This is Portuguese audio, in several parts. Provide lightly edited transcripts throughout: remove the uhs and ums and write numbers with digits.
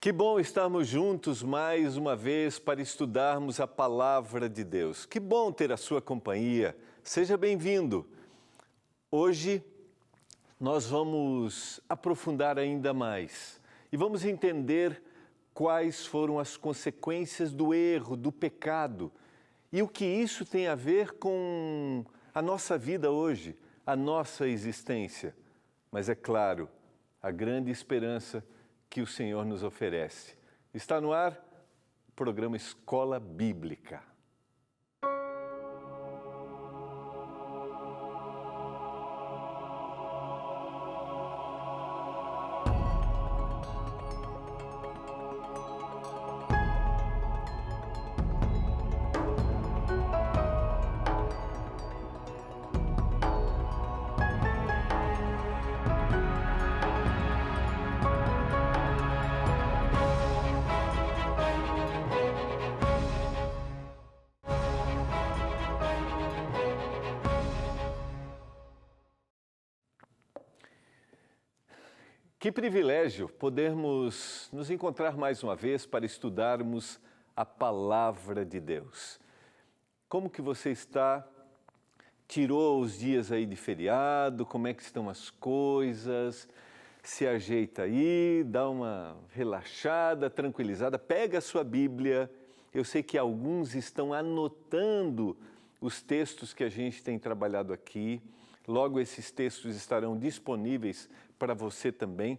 Que bom estarmos juntos mais uma vez para estudarmos a Palavra de Deus. Que bom ter a sua companhia. Seja bem-vindo. Hoje nós vamos aprofundar ainda mais e vamos entender quais foram as consequências do erro, do pecado e o que isso tem a ver com a nossa vida hoje, a nossa existência. Mas é claro, a grande esperança que o Senhor nos oferece. Está no ar o programa Escola Bíblica. Que privilégio podermos nos encontrar mais uma vez para estudarmos a Palavra de Deus. Como que você está? Tirou os dias aí de feriado? Como é que estão as coisas? Se ajeita aí, dá uma relaxada, tranquilizada, pega a sua Bíblia. Eu sei que alguns estão anotando os textos que a gente tem trabalhado aqui. Logo esses textos estarão disponíveis para você também,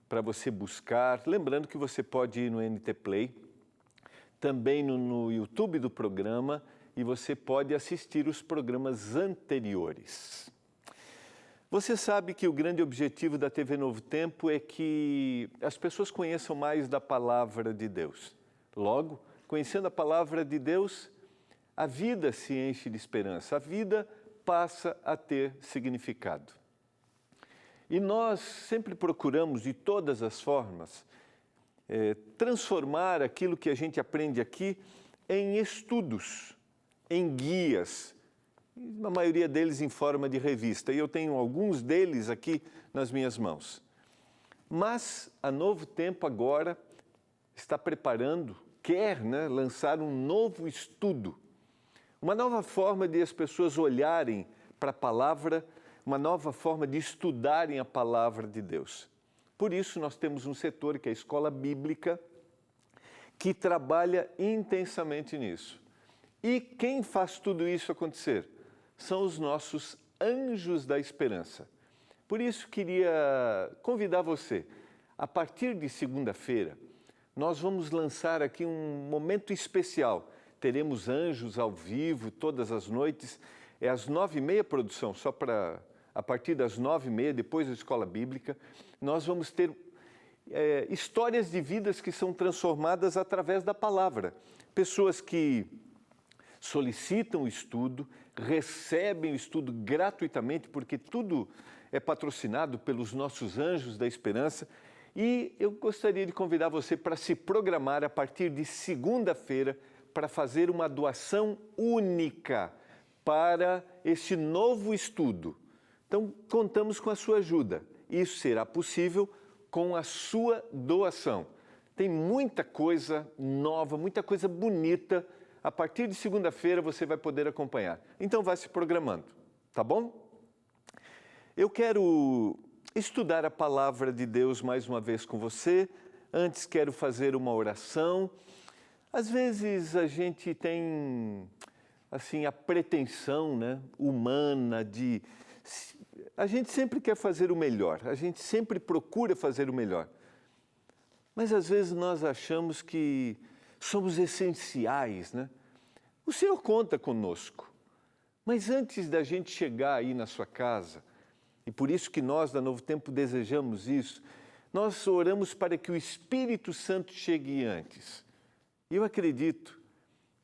para você buscar. Lembrando que você pode ir no NT Play, também no YouTube do programa, e você pode assistir os programas anteriores. Você sabe que o grande objetivo da TV Novo Tempo é que as pessoas conheçam mais da Palavra de Deus. Logo, conhecendo a Palavra de Deus, a vida se enche de esperança, a vida passa a ter significado. E nós sempre procuramos, de todas as formas, transformar aquilo que a gente aprende aqui em estudos, em guias, a maioria deles em forma de revista. E eu tenho alguns deles aqui nas minhas mãos. Mas a Novo Tempo agora está preparando, quer lançar um novo estudo, uma nova forma de as pessoas olharem para a palavra, uma nova forma de estudarem a Palavra de Deus. Por isso, nós temos um setor, que é a Escola Bíblica, que trabalha intensamente nisso. E quem faz tudo isso acontecer? São os nossos anjos da esperança. Por isso, queria convidar você, a partir de segunda-feira, nós vamos lançar aqui um momento especial. Teremos anjos ao vivo todas as noites. É às 9h30, produção, só para... A partir das 9h30, depois da Escola Bíblica, nós vamos ter histórias de vidas que são transformadas através da palavra. Pessoas que solicitam o estudo, recebem o estudo gratuitamente, porque tudo é patrocinado pelos nossos anjos da esperança. E eu gostaria de convidar você para se programar a partir de segunda-feira para fazer uma doação única para esse novo estudo. Então, contamos com a sua ajuda. Isso será possível com a sua doação. Tem muita coisa nova, muita coisa bonita. A partir de segunda-feira você vai poder acompanhar. Então, vai se programando, tá bom? Eu quero estudar a Palavra de Deus mais uma vez com você. Antes, quero fazer uma oração. Às vezes, a gente tem assim, a pretensão humana de... A gente sempre quer fazer o melhor, a gente sempre procura fazer o melhor. Mas às vezes nós achamos que somos essenciais, O Senhor conta conosco. Mas antes da gente chegar aí na sua casa, e por isso que nós da Novo Tempo desejamos isso, nós oramos para que o Espírito Santo chegue antes. E eu acredito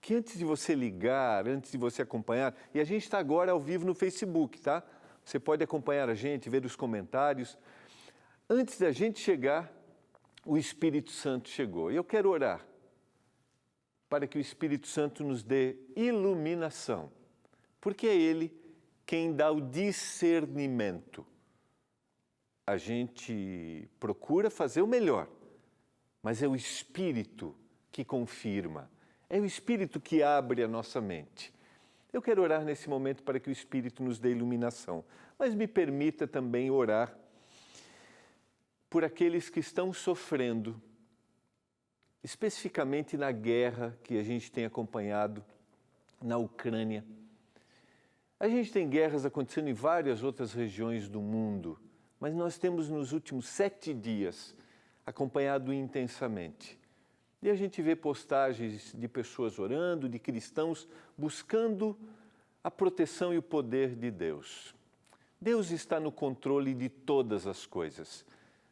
que antes de você ligar, antes de você acompanhar, e a gente está agora ao vivo no Facebook, tá? Você pode acompanhar a gente, ver os comentários. Antes da gente chegar, o Espírito Santo chegou. E eu quero orar para que o Espírito Santo nos dê iluminação, porque é Ele quem dá o discernimento. A gente procura fazer o melhor, mas é o Espírito que confirma, é o Espírito que abre a nossa mente. Eu quero orar nesse momento para que o Espírito nos dê iluminação, mas me permita também orar por aqueles que estão sofrendo, especificamente na guerra que a gente tem acompanhado na Ucrânia. A gente tem guerras acontecendo em várias outras regiões do mundo, mas nós temos nos últimos 7 dias acompanhado intensamente. E a gente vê postagens de pessoas orando, de cristãos buscando a proteção e o poder de Deus. Deus está no controle de todas as coisas.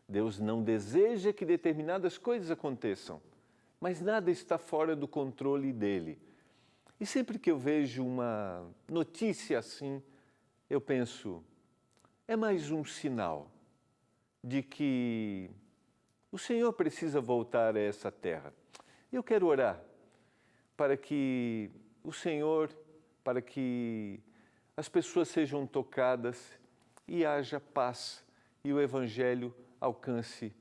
Deus não deseja que determinadas coisas aconteçam, mas nada está fora do controle dele. E sempre que eu vejo uma notícia assim, eu penso, é mais um sinal de que o Senhor precisa voltar a essa terra. Eu quero orar para que o Senhor, para que as pessoas sejam tocadas e haja paz e o Evangelho alcance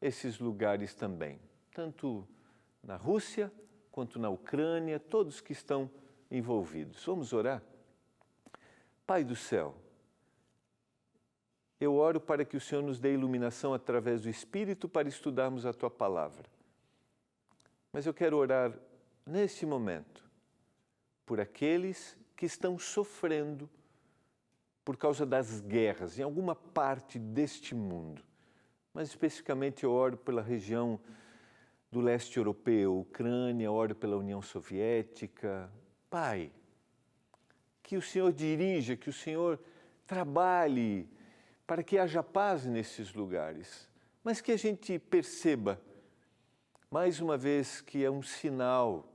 esses lugares também, tanto na Rússia quanto na Ucrânia, todos que estão envolvidos. Vamos orar? Pai do céu, eu oro para que o Senhor nos dê iluminação através do Espírito para estudarmos a Tua Palavra. Mas eu quero orar neste momento por aqueles que estão sofrendo por causa das guerras em alguma parte deste mundo. Mas especificamente eu oro pela região do leste europeu, Ucrânia, oro pela União Soviética. Pai, que o Senhor dirija, que o Senhor trabalhe para que haja paz nesses lugares, mas que a gente perceba, mais uma vez, que é um sinal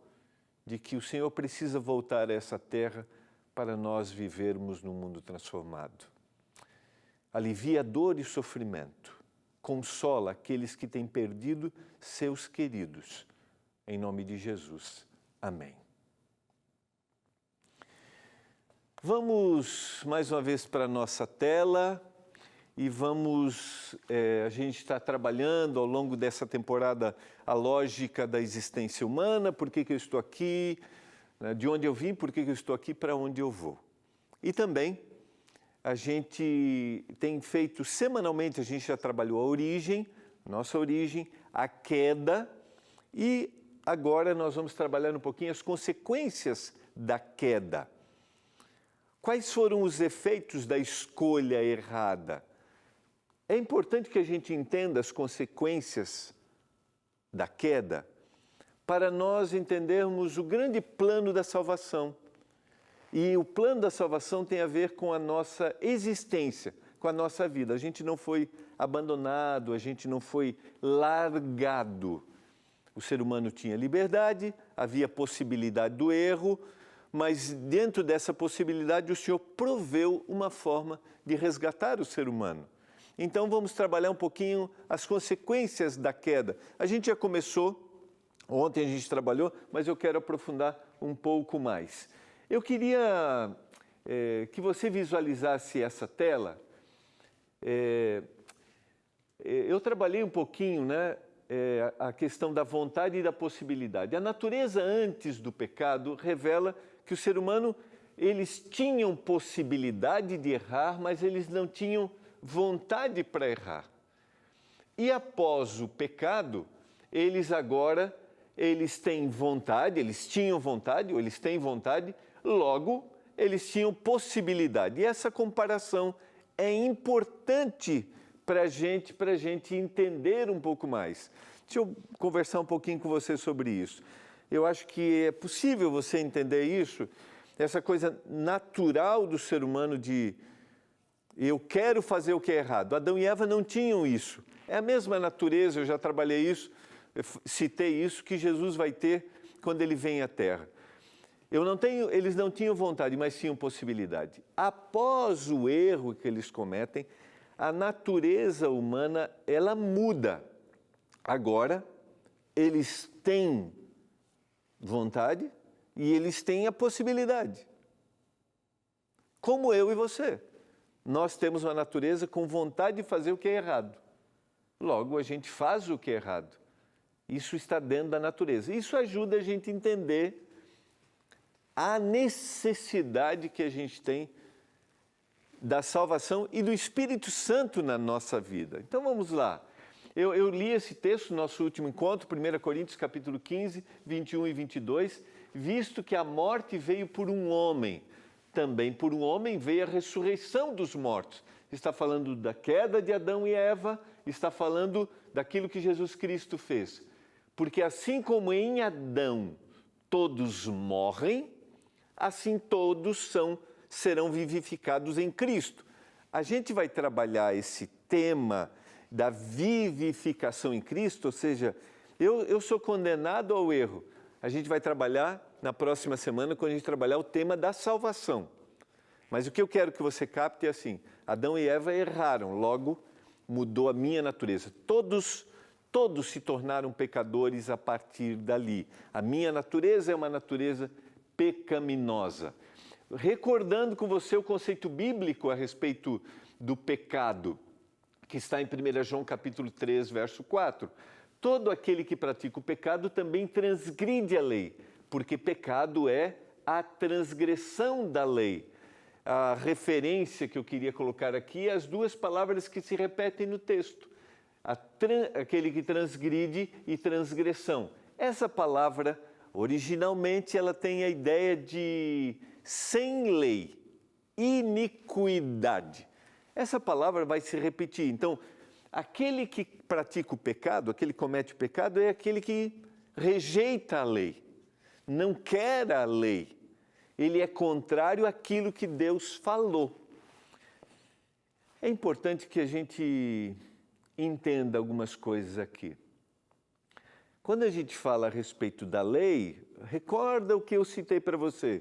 de que o Senhor precisa voltar a essa terra para nós vivermos num mundo transformado. Alivia a dor e sofrimento. Consola aqueles que têm perdido seus queridos. Em nome de Jesus. Amém. Vamos mais uma vez para a nossa tela e a gente está trabalhando ao longo dessa temporada a lógica da existência humana, por que eu estou aqui, de onde eu vim, por que eu estou aqui, para onde eu vou. E também a gente tem feito semanalmente, a gente já trabalhou a origem, nossa origem, a queda, e agora nós vamos trabalhar um pouquinho as consequências da queda. Quais foram os efeitos da escolha errada? É importante que a gente entenda as consequências da queda para nós entendermos o grande plano da salvação. E o plano da salvação tem a ver com a nossa existência, com a nossa vida. A gente não foi abandonado, a gente não foi largado. O ser humano tinha liberdade, havia possibilidade do erro, mas dentro dessa possibilidade o Senhor proveu uma forma de resgatar o ser humano. Então vamos trabalhar um pouquinho as consequências da queda. A gente já começou, ontem a gente trabalhou, mas eu quero aprofundar um pouco mais. Eu queria que você visualizasse essa tela. Eu trabalhei um pouquinho, a questão da vontade e da possibilidade. A natureza antes do pecado revela que o ser humano, eles tinham possibilidade de errar, mas eles não tinham vontade para errar. E após o pecado, eles têm vontade, eles tinham vontade, ou eles têm vontade, logo, eles tinham possibilidade. E essa comparação é importante para a gente entender um pouco mais. Deixa eu conversar um pouquinho com você sobre isso. Eu acho que é possível você entender isso, essa coisa natural do ser humano de eu quero fazer o que é errado. Adão e Eva não tinham isso. É a mesma natureza, eu já trabalhei isso, eu citei isso, que Jesus vai ter quando ele vem à Terra. Eles não tinham vontade, mas tinham possibilidade. Após o erro que eles cometem, a natureza humana, ela muda. Agora, eles têm vontade e eles têm a possibilidade. Como eu e você. Nós temos uma natureza com vontade de fazer o que é errado. Logo, a gente faz o que é errado. Isso está dentro da natureza. Isso ajuda a gente a entender a necessidade que a gente tem da salvação e do Espírito Santo na nossa vida. Então vamos lá. Eu li esse texto no nosso último encontro, 1 Coríntios capítulo 15, 21 e 22, visto que a morte veio por um homem, também por um homem veio a ressurreição dos mortos. Está falando da queda de Adão e Eva, está falando daquilo que Jesus Cristo fez. Porque assim como em Adão todos morrem, assim todos serão vivificados em Cristo. A gente vai trabalhar esse tema da vivificação em Cristo, ou seja, eu sou condenado ao erro. A gente vai trabalhar na próxima semana, quando a gente trabalhar o tema da salvação. Mas o que eu quero que você capte é assim, Adão e Eva erraram, logo mudou a minha natureza. Todos se tornaram pecadores a partir dali. A minha natureza é uma natureza pecaminosa. Recordando com você o conceito bíblico a respeito do pecado, que está em 1 João capítulo 3, verso 4. Todo aquele que pratica o pecado também transgride a lei, porque pecado é a transgressão da lei. A referência que eu queria colocar aqui é as duas palavras que se repetem no texto. Aquele que transgride e transgressão. Essa palavra, originalmente, ela tem a ideia de sem lei, iniquidade. Essa palavra vai se repetir. Então, aquele que pratica o pecado, aquele que comete o pecado, é aquele que rejeita a lei, não quer a lei. Ele é contrário àquilo que Deus falou. É importante que a gente entenda algumas coisas aqui. Quando a gente fala a respeito da lei, recorda o que eu citei para você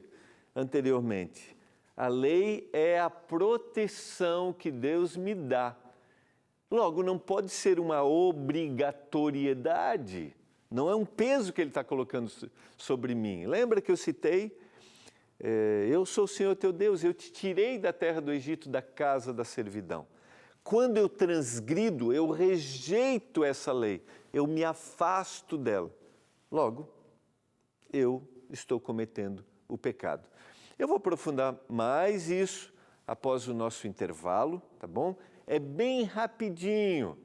anteriormente. A lei é a proteção que Deus me dá. Logo, não pode ser uma obrigatoriedade. Não é um peso que Ele está colocando sobre mim. Lembra que eu citei? Eu sou o Senhor teu Deus, eu te tirei da terra do Egito, da casa da servidão. Quando eu transgrido, eu rejeito essa lei, eu me afasto dela. Logo, eu estou cometendo o pecado. Eu vou aprofundar mais isso após o nosso intervalo, tá bom? É bem rapidinho.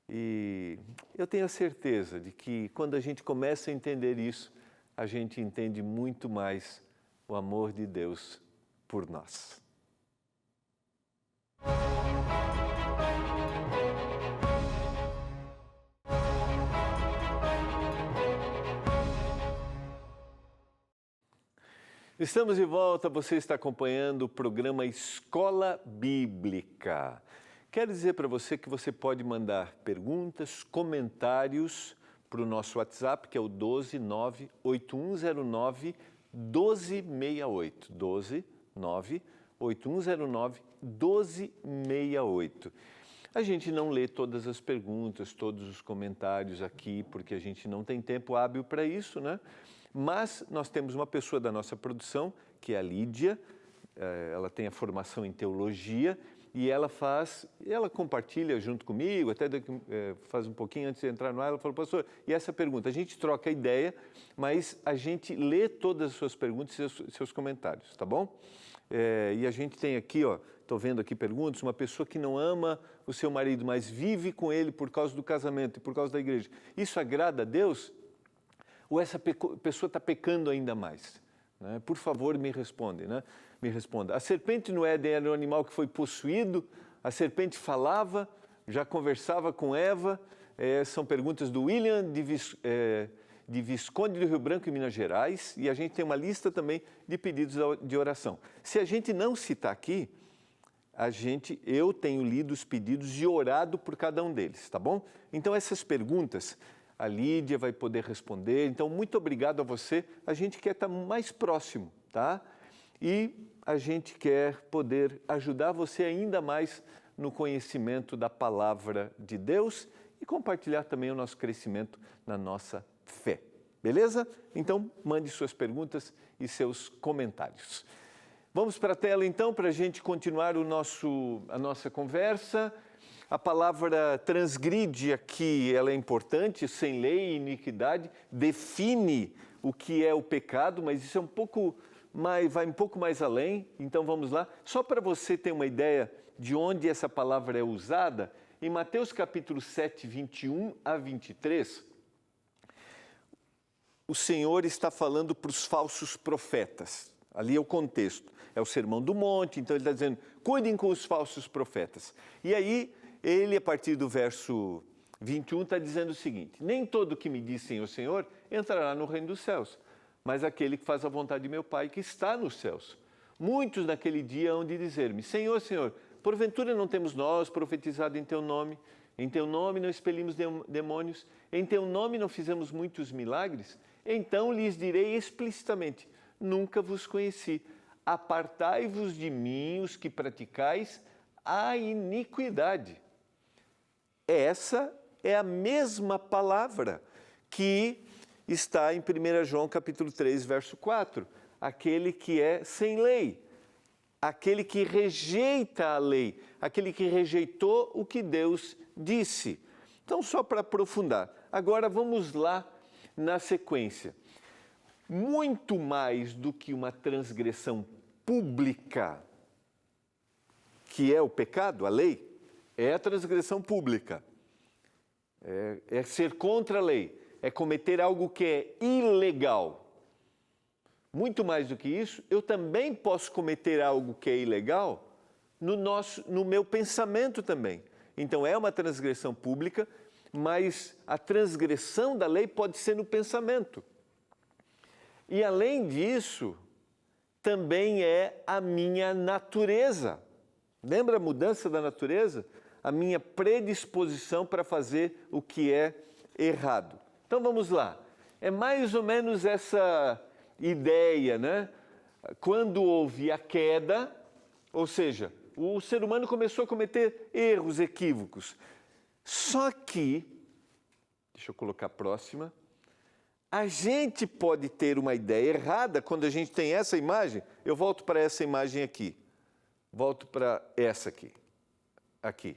E eu tenho a certeza de que quando a gente começa a entender isso, a gente entende muito mais o amor de Deus por nós. Estamos de volta, você está acompanhando o programa Escola Bíblica. Quero dizer para você que você pode mandar perguntas, comentários para o nosso WhatsApp, que é o 1298109-1268. 1298109-1268. A gente não lê todas as perguntas, todos os comentários aqui, porque a gente não tem tempo hábil para isso, né? Mas nós temos uma pessoa da nossa produção, que é a Lídia, ela tem a formação em teologia e ela compartilha junto comigo, até faz um pouquinho antes de entrar no ar, ela falou, pastor, e essa pergunta? A gente troca a ideia, mas a gente lê todas as suas perguntas e seus comentários, tá bom? E a gente tem aqui, estou vendo aqui perguntas, uma pessoa que não ama o seu marido, mas vive com ele por causa do casamento e por causa da igreja. Isso agrada a Deus? Ou essa pessoa está pecando ainda mais? Né? Por favor, me responda. A serpente no Éden era um animal que foi possuído, a serpente falava, já conversava com Eva. São perguntas do William de Visconde do Rio Branco, em Minas Gerais, e a gente tem uma lista também de pedidos de oração. Se a gente não citar aqui, eu tenho lido os pedidos e orado por cada um deles, tá bom? Então essas perguntas a Lídia vai poder responder. Então, muito obrigado a você. A gente quer estar mais próximo, tá? E a gente quer poder ajudar você ainda mais no conhecimento da palavra de Deus e compartilhar também o nosso crescimento na nossa fé. Beleza? Então, mande suas perguntas e seus comentários. Vamos para a tela, então, para a gente continuar a nossa conversa. A palavra transgride aqui, ela é importante, sem lei e iniquidade, define o que é o pecado, mas isso é vai um pouco mais além. Então vamos lá, só para você ter uma ideia de onde essa palavra é usada, em Mateus capítulo 7, 21 a 23, o Senhor está falando para os falsos profetas. Ali é o contexto, é o Sermão do Monte, então ele está dizendo, cuidem com os falsos profetas. E aí, ele, a partir do verso 21, está dizendo o seguinte, nem todo que me diz Senhor, Senhor, entrará no reino dos céus, mas aquele que faz a vontade de meu Pai que está nos céus. Muitos naquele dia hão de dizer-me, Senhor, Senhor, porventura não temos nós profetizado em Teu nome não expelimos demônios, em Teu nome não fizemos muitos milagres? Então lhes direi explicitamente, nunca vos conheci, apartai-vos de mim os que praticais a iniquidade. Essa é a mesma palavra que está em 1 João capítulo 3, verso 4. Aquele que é sem lei, aquele que rejeita a lei, aquele que rejeitou o que Deus disse. Então, só para aprofundar, agora vamos lá na sequência. Muito mais do que uma transgressão pública, que é o pecado, a lei, é a transgressão pública. É ser contra a lei, é cometer algo que é ilegal. Muito mais do que isso, eu também posso cometer algo que é ilegal no meu pensamento também. Então é uma transgressão pública, mas a transgressão da lei pode ser no pensamento. E além disso, também é a minha natureza. Lembra a mudança da natureza? A minha predisposição para fazer o que é errado. Então vamos lá. É mais ou menos essa ideia, né? Quando houve a queda, ou seja, o ser humano começou a cometer erros, equívocos. Só que, deixa eu colocar a próxima, a gente pode ter uma ideia errada quando a gente tem essa imagem. Eu volto para essa imagem aqui. Volto para essa aqui. Aqui.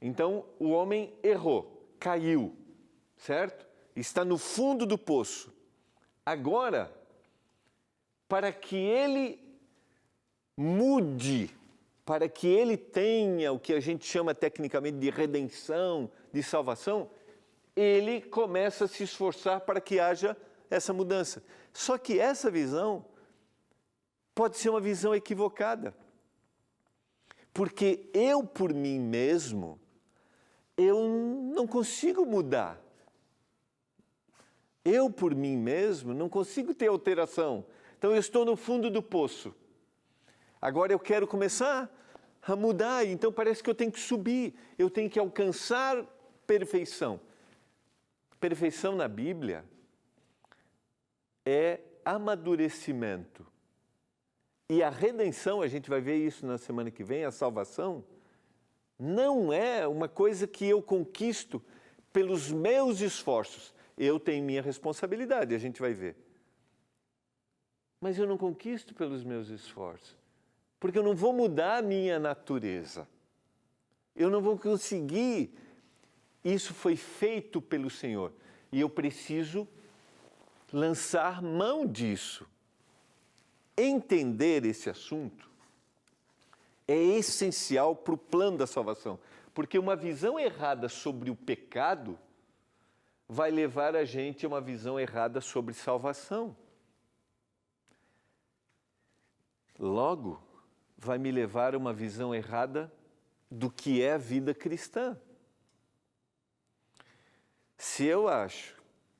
Então, o homem errou, caiu, certo? Está no fundo do poço. Agora, para que ele mude, para que ele tenha o que a gente chama tecnicamente de redenção, de salvação, ele começa a se esforçar para que haja essa mudança. Só que essa visão pode ser uma visão equivocada. Porque eu, por mim mesmo, eu não consigo mudar. Eu, por mim mesmo, não consigo ter alteração. Então, eu estou no fundo do poço. Agora eu quero começar a mudar, então parece que eu tenho que subir, eu tenho que alcançar perfeição. Perfeição na Bíblia é amadurecimento. E a redenção, a gente vai ver isso na semana que vem, a salvação, não é uma coisa que eu conquisto pelos meus esforços. Eu tenho minha responsabilidade, a gente vai ver. Mas eu não conquisto pelos meus esforços, porque eu não vou mudar a minha natureza. Eu não vou conseguir. Isso foi feito pelo Senhor. E eu preciso lançar mão disso. Entender esse assunto é essencial para o plano da salvação. Porque uma visão errada sobre o pecado vai levar a gente a uma visão errada sobre salvação. Logo, vai me levar a uma visão errada do que é a vida cristã. Se eu acho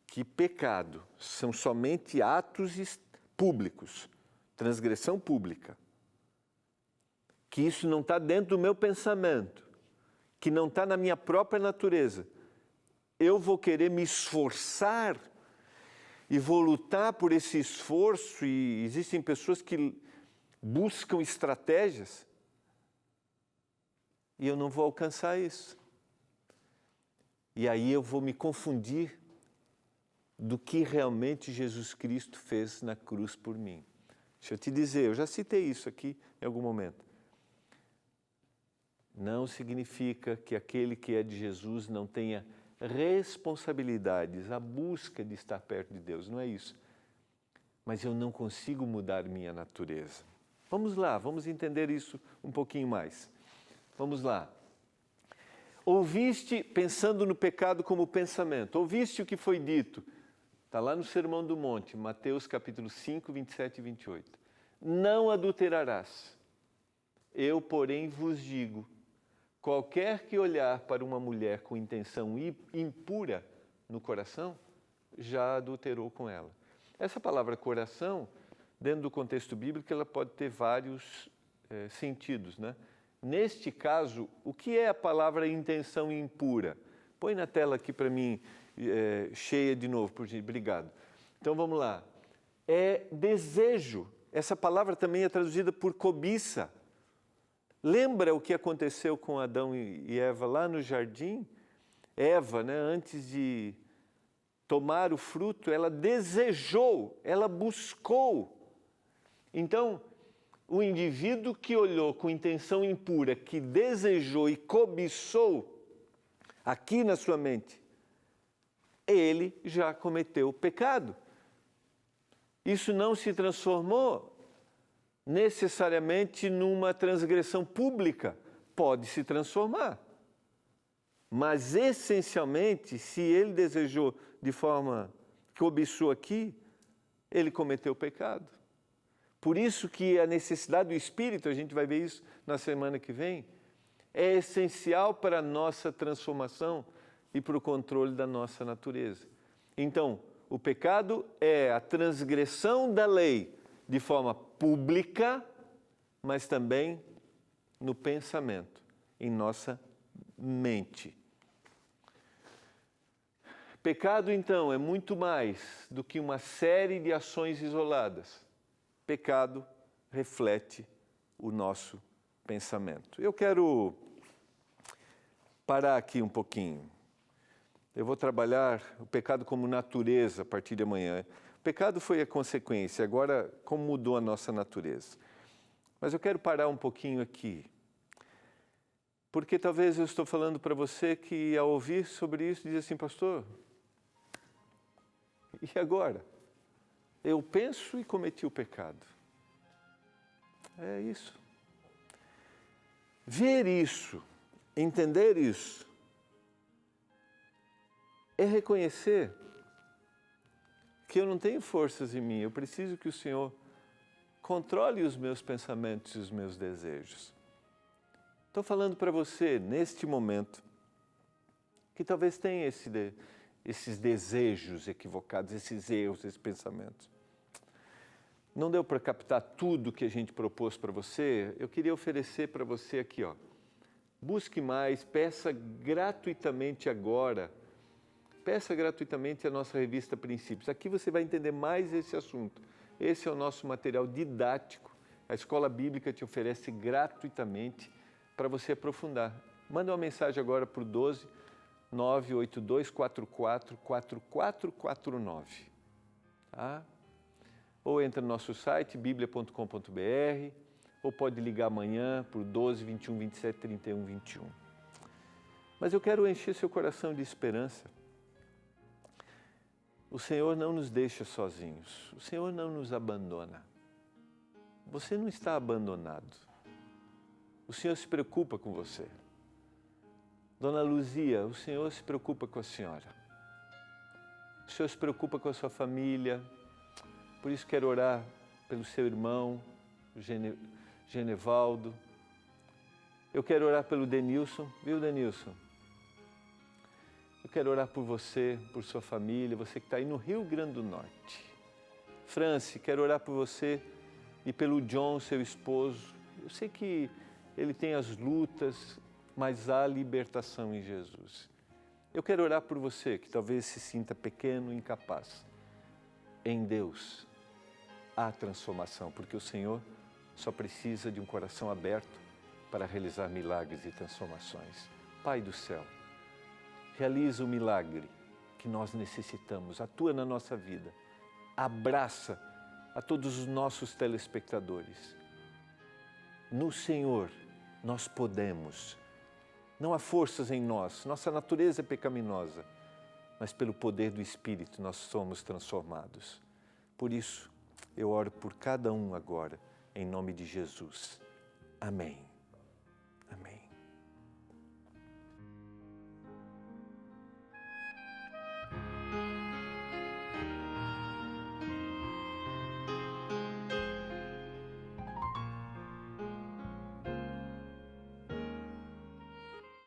que pecado são somente atos públicos, transgressão pública, que isso não está dentro do meu pensamento, que não está na minha própria natureza, eu vou querer me esforçar e vou lutar por esse esforço, e existem pessoas que buscam estratégias, e eu não vou alcançar isso. E aí eu vou me confundir do que realmente Jesus Cristo fez na cruz por mim. Deixa eu te dizer, eu já citei isso aqui em algum momento. não significa que aquele que é de Jesus não tenha responsabilidades, a busca de estar perto de Deus, não é isso. Mas eu não consigo mudar minha natureza. Vamos lá, vamos entender isso um pouquinho mais. Vamos lá. Ouviste, pensando no pecado como pensamento, ouviste o que foi dito. Está lá no Sermão do Monte, Mateus capítulo 5, 27 e 28. Não adulterarás. Eu, porém, vos digo, qualquer que olhar para uma mulher com intenção impura no coração, já adulterou com ela. Essa palavra coração, dentro do contexto bíblico, ela pode ter vários sentidos, né? Neste caso, o que é a palavra intenção impura? Põe na tela aqui para mim, cheia de novo, por gentileza. Obrigado. Então vamos lá. É desejo. Essa palavra também é traduzida por cobiça. Lembra o que aconteceu com Adão e Eva lá no jardim? Eva, né, antes de tomar o fruto, ela desejou, ela buscou. Então, o indivíduo que olhou com intenção impura, que desejou e cobiçou aqui na sua mente, ele já cometeu pecado. Isso não se transformou necessariamente numa transgressão pública. Pode se transformar. Mas, essencialmente, se ele desejou de forma que cobiçou aqui, ele cometeu pecado. Por isso que a necessidade do Espírito, a gente vai ver isso na semana que vem, é essencial para a nossa transformação e para o controle da nossa natureza. Então, o pecado é a transgressão da lei de forma pública, mas também no pensamento, em nossa mente. Pecado, então, é muito mais do que uma série de ações isoladas. Pecado reflete o nosso pensamento. Eu quero parar aqui um pouquinho. Eu vou trabalhar o pecado como natureza a partir de amanhã. O pecado foi a consequência, agora como mudou a nossa natureza. Mas eu quero parar um pouquinho aqui. Porque talvez eu estou falando para você que ao ouvir sobre isso diz assim, pastor, e agora? Eu penso e cometi o pecado. É isso. Ver isso, entender isso, é reconhecer que eu não tenho forças em mim, eu preciso que o Senhor controle os meus pensamentos e os meus desejos. Estou falando para você, neste momento, que talvez tenha esses desejos equivocados, esses erros, esses pensamentos. Não deu para captar tudo que a gente propôs para você? Eu queria oferecer para você aqui, ó. Busque mais, peça gratuitamente agora. Peça gratuitamente a nossa revista Princípios. Aqui você vai entender mais esse assunto. Esse é o nosso material didático. A Escola Bíblica te oferece gratuitamente para você aprofundar. Manda uma mensagem agora para o 12 982 44 4449. Tá? Ou entra no nosso site, biblia.com.br, ou pode ligar amanhã por 12 21 27 31 21. Mas eu quero encher seu coração de esperança. O Senhor não nos deixa sozinhos. O Senhor não nos abandona. Você não está abandonado. O Senhor se preocupa com você. Dona Luzia, o Senhor se preocupa com a senhora. O Senhor se preocupa com a sua família. Por isso quero orar pelo seu irmão, Genevaldo. Eu quero orar pelo Denilson, viu, Denilson? Eu quero orar por você, por sua família, você que está aí no Rio Grande do Norte. Franci, quero orar por você e pelo John, seu esposo. Eu sei que ele tem as lutas, mas há libertação em Jesus. Eu quero orar por você que talvez se sinta pequeno, incapaz. Em Deus há transformação, porque o Senhor só precisa de um coração aberto para realizar milagres e transformações. Pai do céu, realiza o milagre que nós necessitamos, atua na nossa vida, abraça a todos os nossos telespectadores. No Senhor nós podemos Não há forças em nós, nossa natureza é pecaminosa, mas pelo poder do Espírito nós somos transformados. Por isso, eu oro por cada um agora, em nome de Jesus. Amém.